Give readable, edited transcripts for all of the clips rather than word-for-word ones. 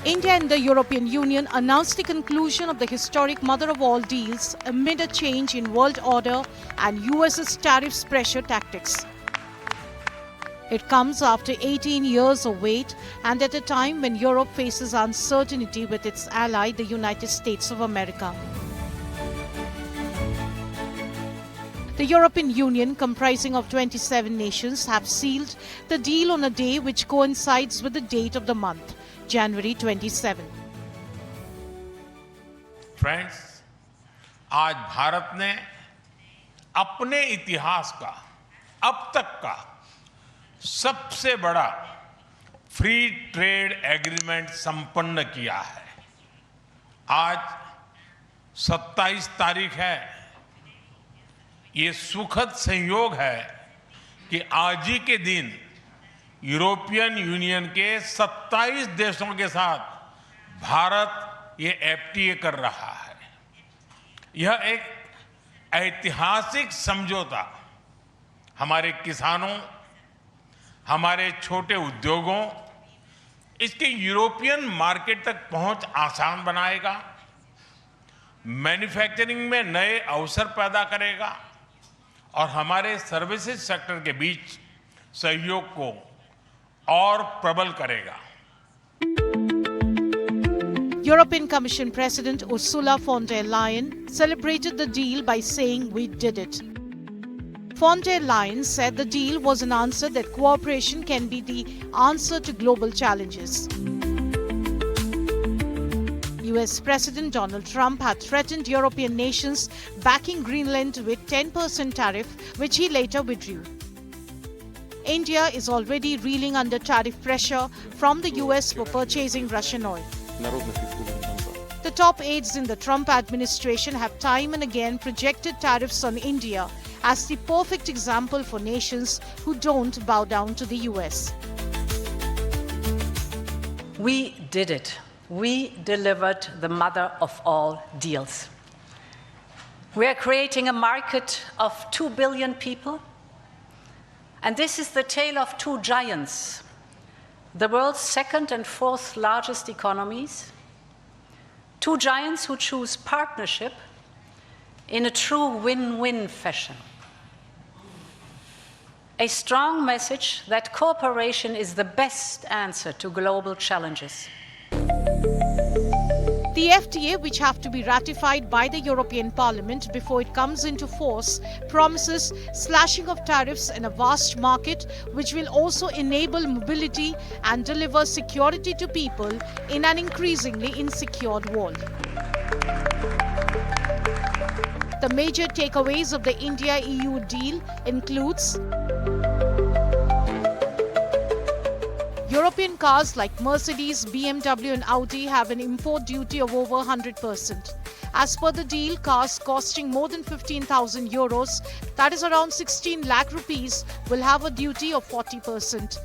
India and the European Union announced the conclusion of the historic mother of all deals amid a change in world order and US's tariffs pressure tactics. It comes after 18 years of wait and at a time when Europe faces uncertainty with its ally, the United States of America. The European Union, comprising of 27 nations, have sealed the deal on a day which coincides with the date of the month, January 27. Friends, आज भारत ने अपने इतिहास का अब तक का सबसे बड़ा फ्री ट्रेड एग्रीमेंट संपन्न किया है। आज 27 तारीख है। ये सुखद संयोग है कि आज ही के दिन यूरोपियन यूनियन के 27 देशों के साथ भारत ये एफटीए कर रहा है। यह एक ऐतिहासिक समझौता हमारे किसानों, हमारे छोटे उद्योगों, इसके यूरोपियन मार्केट तक पहुंच आसान बनाएगा, मैन्युफैक्चरिंग में नए अवसर पैदा करेगा और हमारे सर्विसेज सेक्टर के बीच सहयोग को और प्रबल करेगा। European Commission President Ursula von der Leyen celebrated the deal by saying, "We did it." Von der Leyen said the deal was an answer that cooperation can be the answer to global challenges. US President Donald Trump had threatened European nations backing Greenland with 10% tariff, which he later withdrew. India is already reeling under tariff pressure from the US for purchasing Russian oil. The top aides in the Trump administration have time and again projected tariffs on India as the perfect example for nations who don't bow down to the US. We did it. We delivered the mother of all deals. We are creating a market of 2 billion people. And this is the tale of two giants, the world's second and fourth largest economies, two giants who choose partnership in a true win-win fashion. A strong message that cooperation is the best answer to global challenges. The FTA, which have to be ratified by the European Parliament before it comes into force, promises slashing of tariffs in a vast market, which will also enable mobility and deliver security to people in an increasingly insecure world. The major takeaways of the India-EU deal includes European cars like Mercedes, BMW and Audi have an import duty of over 100%. As per the deal, cars costing more than 15,000 euros, that is around 16 lakh rupees, will have a duty of 40%.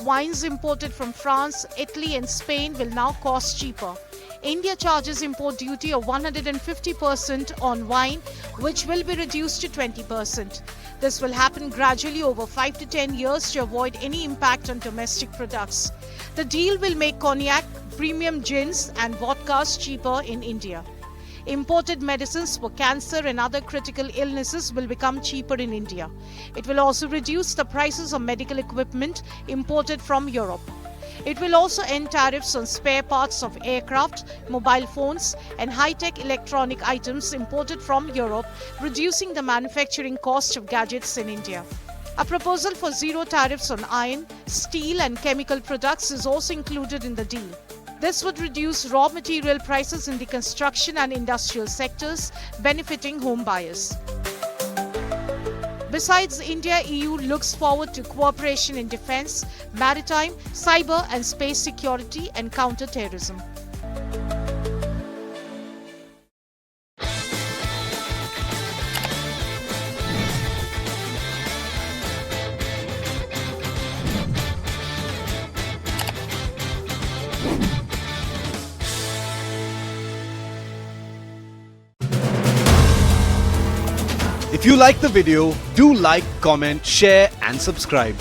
Wines imported from France, Italy and Spain will now cost cheaper. India charges import duty of 150% on wine, which will be reduced to 20%. This will happen gradually over 5 to 10 years to avoid any impact on domestic products. The deal will make cognac, premium gins and vodkas cheaper in India. Imported medicines for cancer and other critical illnesses will become cheaper in India. It will also reduce the prices of medical equipment imported from Europe. It will also end tariffs on spare parts of aircraft, mobile phones and high-tech electronic items imported from Europe, reducing the manufacturing cost of gadgets in India. A proposal for zero tariffs on iron, steel and chemical products is also included in the deal. This would reduce raw material prices in the construction and industrial sectors, benefiting home buyers. Besides, India-EU looks forward to cooperation in defense, maritime, cyber and space security and counter-terrorism. If you like the video, do like, comment, share and subscribe.